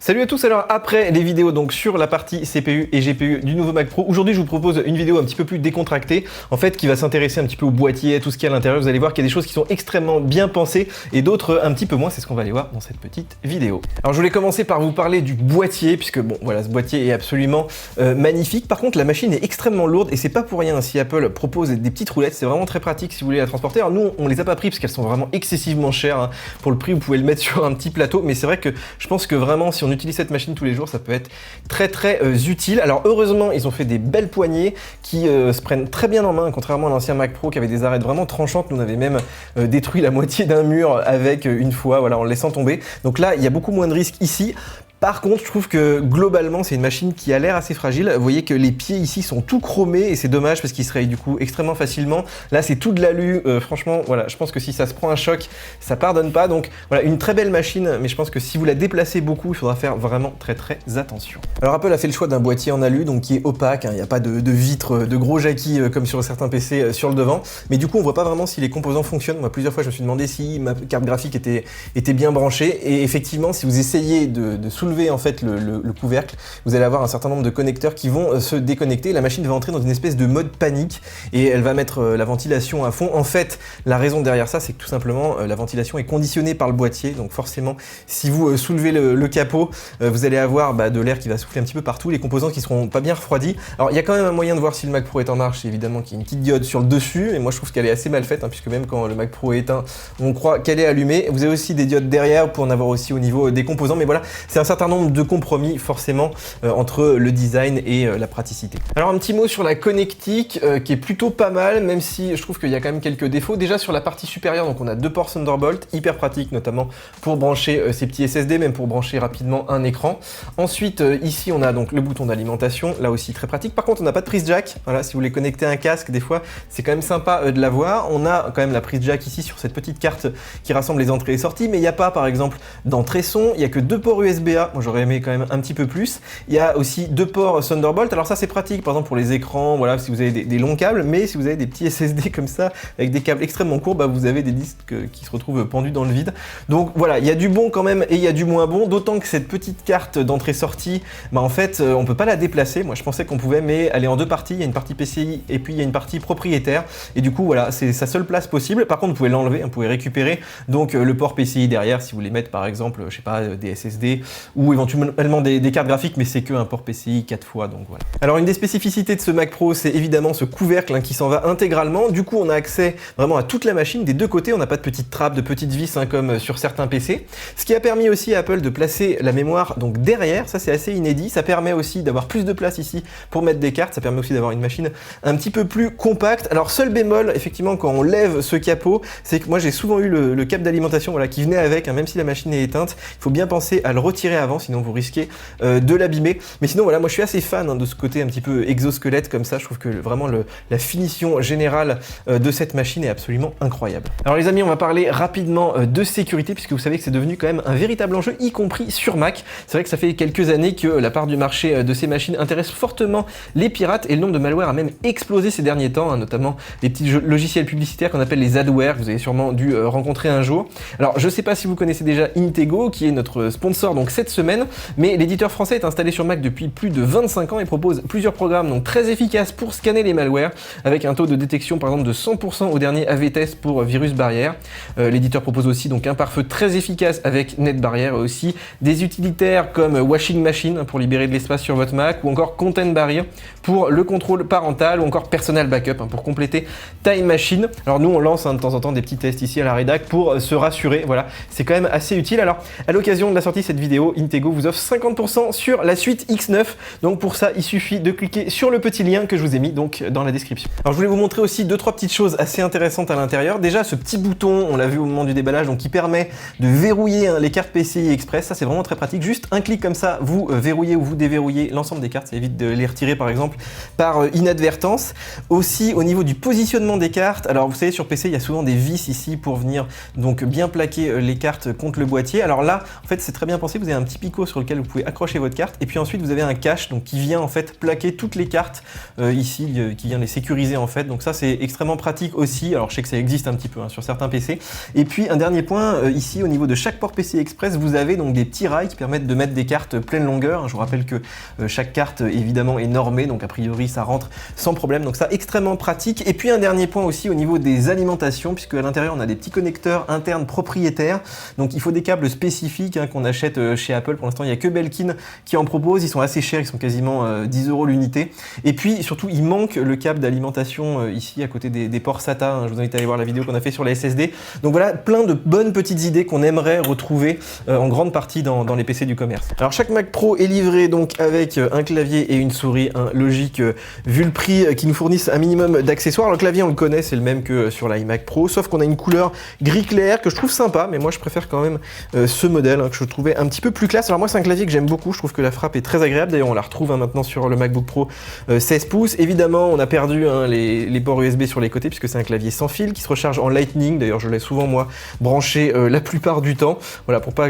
Salut à tous, alors après les vidéos donc sur la partie CPU et GPU du nouveau Mac Pro, aujourd'hui je vous propose une vidéo un petit peu plus décontractée, en fait qui va s'intéresser un petit peu au boîtier, à tout ce qu'il y a à l'intérieur. Vous allez voir qu'il y a des choses qui sont extrêmement bien pensées et d'autres un petit peu moins, c'est ce qu'on va aller voir dans cette petite vidéo. Alors je voulais commencer par vous parler du boîtier, puisque bon voilà, ce boîtier est absolument magnifique. Par contre la machine est extrêmement lourde et c'est pas pour rien si Apple propose des petites roulettes, c'est vraiment très pratique si vous voulez la transporter. Alors nous on les a pas pris parce qu'elles sont vraiment excessivement chères, hein. Pour le prix vous pouvez le mettre sur un petit plateau, mais c'est vrai que je pense que vraiment si on utilise cette machine tous les jours, ça peut être très utile. Alors heureusement, ils ont fait des belles poignées qui se prennent très bien en main, contrairement à l'ancien Mac Pro qui avait des arêtes vraiment tranchantes. Nous on avait même détruit la moitié d'un mur avec une fois, voilà, en le laissant tomber. Donc là, il y a beaucoup moins de risques ici. Par contre, je trouve que globalement, c'est une machine qui a l'air assez fragile. Vous voyez que les pieds ici sont tout chromés et c'est dommage parce qu'ils se rayent du coup extrêmement facilement. Là, c'est tout de l'alu. Franchement, voilà, je pense que si ça se prend un choc, ça pardonne pas. Donc voilà, une très belle machine, mais je pense que si vous la déplacez beaucoup, il faudra faire vraiment très attention. Alors Apple a fait le choix d'un boîtier en alu, donc qui est opaque. Il n'y a pas de vitres, de gros jackies comme sur certains PC sur le devant. Mais du coup, on voit pas vraiment si les composants fonctionnent. Moi, plusieurs fois, je me suis demandé si ma carte graphique était bien branchée. Et effectivement, si vous essayez de soulever en fait le couvercle, vous allez avoir un certain nombre de connecteurs qui vont se déconnecter. La machine va entrer dans une espèce de mode panique et elle va mettre la ventilation à fond. En fait, la raison derrière ça, c'est que tout simplement la ventilation est conditionnée par le boîtier. Donc forcément, si vous soulevez le capot, vous allez avoir de l'air qui va souffler un petit peu partout, les composants qui seront pas bien refroidis. Alors il y a quand même un moyen de voir si le Mac Pro est en marche, c'est évidemment qu'il y a une petite diode sur le dessus, et moi je trouve qu'elle est assez mal faite, hein, puisque même quand le Mac Pro est éteint, on croit qu'elle est allumée. Vous avez aussi des diodes derrière pour en avoir aussi au niveau des composants, mais voilà, c'est un certain nombre de compromis forcément entre le design et la praticité. Alors un petit mot sur la connectique qui est plutôt pas mal, même si je trouve qu'il y a quand même quelques défauts. Déjà sur la partie supérieure, donc on a deux ports Thunderbolt, hyper pratique notamment pour brancher ces petits SSD, même pour brancher rapidement un écran. Ensuite ici on a donc le bouton d'alimentation, là aussi très pratique. Par contre on n'a pas de prise jack, voilà, si vous voulez connecter un casque, des fois c'est quand même sympa de l'avoir. On a quand même la prise jack ici sur cette petite carte qui rassemble les entrées et sorties, mais il n'y a pas par exemple d'entrée son, il n'y a que deux ports USB-A, moi j'aurais aimé quand même un petit peu plus. Il y a aussi deux ports Thunderbolt, alors ça c'est pratique par exemple pour les écrans, voilà, si vous avez des longs câbles, mais si vous avez des petits SSD comme ça avec des câbles extrêmement courts, vous avez des disques qui se retrouvent pendus dans le vide. Donc voilà, il y a du bon quand même et il y a du moins bon, d'autant que cette petite carte d'entrée-sortie, en fait on peut pas la déplacer. Moi je pensais qu'on pouvait, mais elle est en deux parties, il y a une partie PCI et puis il y a une partie propriétaire, et du coup voilà, c'est sa seule place possible. Par contre vous pouvez l'enlever, vous pouvez récupérer donc le port PCI derrière si vous voulez mettre par exemple, je sais pas, des SSD ou éventuellement des cartes graphiques, mais c'est que un port PCI 4 fois, donc voilà. Alors une des spécificités de ce Mac Pro, c'est évidemment ce couvercle qui s'en va intégralement. Du coup on a accès vraiment à toute la machine des deux côtés, on n'a pas de petites trappes, de petites vis comme sur certains PC. Ce qui a permis aussi à Apple de placer la mémoire donc derrière, ça c'est assez inédit. Ça permet aussi d'avoir plus de place ici pour mettre des cartes, ça permet aussi d'avoir une machine un petit peu plus compacte. Alors seul bémol, effectivement, quand on lève ce capot, c'est que moi j'ai souvent eu le câble d'alimentation, voilà, qui venait avec, hein, même si la machine est éteinte, il faut bien penser à le retirer avant, sinon vous risquez de l'abîmer. Mais sinon voilà, moi je suis assez fan de ce côté un petit peu exosquelette comme ça. Je trouve que vraiment la finition générale de cette machine est absolument incroyable. Alors les amis, on va parler rapidement de sécurité, puisque vous savez que c'est devenu quand même un véritable enjeu, y compris sur Mac. C'est vrai que ça fait quelques années que la part du marché de ces machines intéresse fortement les pirates, et le nombre de malware a même explosé ces derniers temps, hein, notamment les petits logiciels publicitaires qu'on appelle les adware, que vous avez sûrement dû rencontrer un jour. Alors je sais pas si vous connaissez déjà Intego, qui est notre sponsor donc cette semaine, mais l'éditeur français est installé sur Mac depuis plus de 25 ans et propose plusieurs programmes donc très efficaces pour scanner les malwares, avec un taux de détection par exemple de 100% au dernier AV-test pour virus barrière. L'éditeur propose aussi donc un pare-feu très efficace avec NetBarrier, et aussi des utilitaires comme Washing Machine pour libérer de l'espace sur votre Mac, ou encore Content Barrier pour le contrôle parental, ou encore Personal Backup pour compléter Time Machine. Alors nous on lance de temps en temps des petits tests ici à la rédac pour se rassurer, voilà, c'est quand même assez utile. Alors à l'occasion de la sortie de cette vidéo, Intego vous offre 50% sur la suite X9, donc pour ça il suffit de cliquer sur le petit lien que je vous ai mis donc dans la description. Alors je voulais vous montrer aussi 2-3 petites choses assez intéressantes à l'intérieur. Déjà ce petit bouton, on l'a vu au moment du déballage, donc qui permet de verrouiller les cartes PCI Express, ça c'est vraiment très pratique. Juste un clic comme ça, vous verrouillez ou vous déverrouillez l'ensemble des cartes, ça évite de les retirer par exemple par inadvertance. Aussi au niveau du positionnement des cartes, alors vous savez sur PC il y a souvent des vis ici pour venir donc bien plaquer les cartes contre le boîtier. Alors là en fait c'est très bien pensé, vous avez un petit picot sur lequel vous pouvez accrocher votre carte. Et puis ensuite, vous avez un cache donc, qui vient en fait plaquer toutes les cartes ici, qui vient les sécuriser en fait. Donc ça, c'est extrêmement pratique aussi. Alors je sais que ça existe un petit peu hein, sur certains PC. Et puis un dernier point, ici au niveau de chaque port PCI Express, vous avez donc des petits rails qui permettent de mettre des cartes pleine longueur. Je vous rappelle que chaque carte évidemment est normée, donc a priori ça rentre sans problème. Donc ça, extrêmement pratique. Et puis un dernier point aussi au niveau des alimentations, puisque à l'intérieur on a des petits connecteurs internes propriétaires. Donc il faut des câbles spécifiques hein, qu'on achète chez Apple. Pour l'instant, il n'y a que Belkin qui en propose. Ils sont assez chers, ils sont quasiment 10 € l'unité. Et puis surtout, il manque le câble d'alimentation ici à côté des ports SATA. Hein. Je vous invite à aller voir la vidéo qu'on a fait sur les SSD. Donc voilà, plein de bonnes petites idées qu'on aimerait retrouver en grande partie dans les PC du commerce. Alors chaque Mac Pro est livré donc avec un clavier et une souris, hein, logique vu le prix qui nous fournissent un minimum d'accessoires. Le clavier, on le connaît, c'est le même que sur l'iMac Pro, sauf qu'on a une couleur gris clair que je trouve sympa, mais moi je préfère quand même ce modèle hein, que je trouvais un petit peu plus classe. Alors moi c'est un clavier que j'aime beaucoup, je trouve que la frappe est très agréable. D'ailleurs on la retrouve hein, maintenant sur le MacBook Pro 16 pouces. Évidemment on a perdu hein, les ports USB sur les côtés puisque c'est un clavier sans fil qui se recharge en Lightning. D'ailleurs je l'ai souvent moi branché la plupart du temps, voilà, pour pas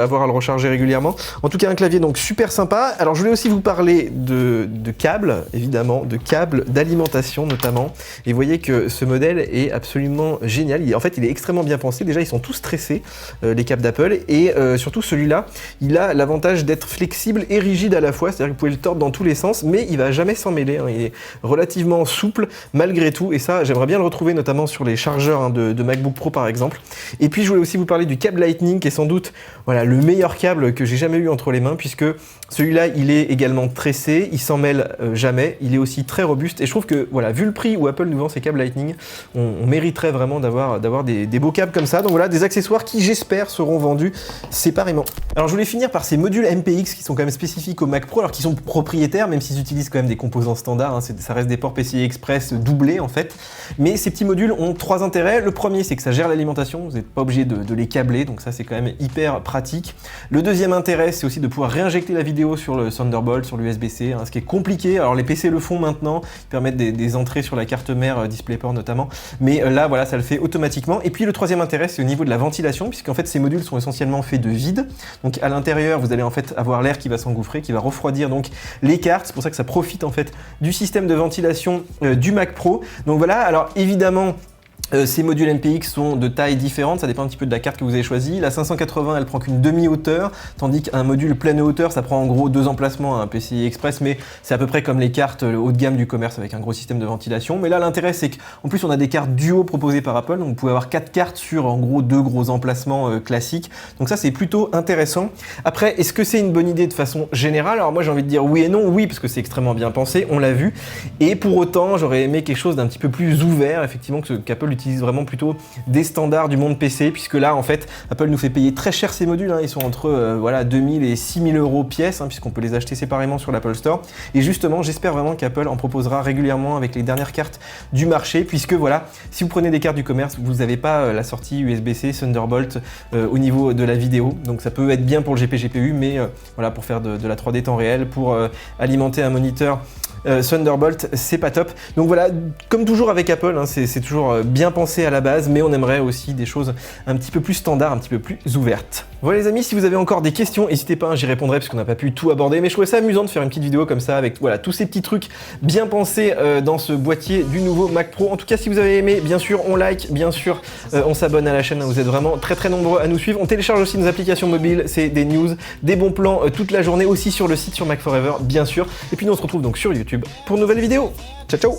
avoir à le recharger régulièrement. En tout cas un clavier donc super sympa. Alors je voulais aussi vous parler de câbles, évidemment, de câbles d'alimentation notamment. Et vous voyez que ce modèle est absolument génial. En fait il est extrêmement bien pensé. Déjà ils sont tous tressés, les câbles d'Apple, et surtout celui-là, il a l'avantage d'être flexible et rigide à la fois, c'est-à-dire que vous pouvez le tordre dans tous les sens, mais il va jamais s'en mêler, hein. Il est relativement souple malgré tout, et ça j'aimerais bien le retrouver notamment sur les chargeurs hein, de MacBook Pro par exemple. Et puis je voulais aussi vous parler du câble Lightning qui est sans doute voilà, le meilleur câble que j'ai jamais eu entre les mains, puisque celui-là il est également tressé, il s'en mêle jamais, il est aussi très robuste, et je trouve que voilà, vu le prix où Apple nous vend ses câbles Lightning, on mériterait vraiment d'avoir des beaux câbles comme ça. Donc voilà, des accessoires qui j'espère seront vendus séparément. Alors je voulais finir par ces modules MPX qui sont quand même spécifiques au Mac Pro, alors qu'ils sont propriétaires, même s'ils utilisent quand même des composants standards, hein, ça reste des ports PCI Express doublés en fait. Mais ces petits modules ont trois intérêts. Le premier, c'est que ça gère l'alimentation, vous n'êtes pas obligé de les câbler, donc ça c'est quand même hyper pratique. Le deuxième intérêt, c'est aussi de pouvoir réinjecter la vidéo sur le Thunderbolt, sur l'USB-C, hein, ce qui est compliqué. Alors les PC le font maintenant, ils permettent des entrées sur la carte mère DisplayPort notamment, mais là voilà, ça le fait automatiquement. Et puis le troisième intérêt, c'est au niveau de la ventilation, puisqu'en fait ces modules sont essentiellement faits de vide. Donc à l'intérieur, vous allez en fait avoir l'air qui va s'engouffrer, qui va refroidir donc les cartes. C'est pour ça que ça profite en fait du système de ventilation du Mac Pro. Donc voilà, alors évidemment, ces modules MPX sont de tailles différentes, ça dépend un petit peu de la carte que vous avez choisie. La 580, elle prend qu'une demi-hauteur, tandis qu'un module pleine hauteur, ça prend en gros 2 emplacements à un PCI Express, mais c'est à peu près comme les cartes haut de gamme du commerce avec un gros système de ventilation. Mais là, l'intérêt, c'est qu'en plus, on a des cartes duo proposées par Apple, donc vous pouvez avoir 4 cartes sur en gros 2 gros emplacements classiques. Donc ça, c'est plutôt intéressant. Après, est-ce que c'est une bonne idée de façon générale? Alors moi, j'ai envie de dire oui et non. Oui, parce que c'est extrêmement bien pensé, on l'a vu. Et pour autant, j'aurais aimé quelque chose d'un petit peu plus ouvert, effectivement, qu'Apple utilise vraiment plutôt des standards du monde PC, puisque là en fait Apple nous fait payer très cher ces modules, hein. Ils sont entre voilà 2000 et 6000 € pièce, hein, puisqu'on peut les acheter séparément sur l'Apple Store. Et justement, j'espère vraiment qu'Apple en proposera régulièrement avec les dernières cartes du marché, puisque voilà, si vous prenez des cartes du commerce, vous n'avez pas la sortie USB-C Thunderbolt au niveau de la vidéo, donc ça peut être bien pour le GPU, mais voilà, pour faire de la 3D temps réel, pour alimenter un moniteur Thunderbolt, c'est pas top. Donc voilà, comme toujours avec Apple, hein, c'est toujours bien pensé à la base, mais on aimerait aussi des choses un petit peu plus standards, un petit peu plus ouvertes. Voilà les amis, si vous avez encore des questions, n'hésitez pas, hein, j'y répondrai parce qu'on n'a pas pu tout aborder, mais je trouvais ça amusant de faire une petite vidéo comme ça avec voilà, tous ces petits trucs bien pensés dans ce boîtier du nouveau Mac Pro. En tout cas, si vous avez aimé, bien sûr, on like, bien sûr, on s'abonne à la chaîne, hein, vous êtes vraiment très nombreux à nous suivre. On télécharge aussi nos applications mobiles, c'est des news, des bons plans toute la journée, aussi sur le site, sur Mac Forever, bien sûr. Et puis nous, on se retrouve donc sur YouTube pour une nouvelle vidéo. Ciao, ciao.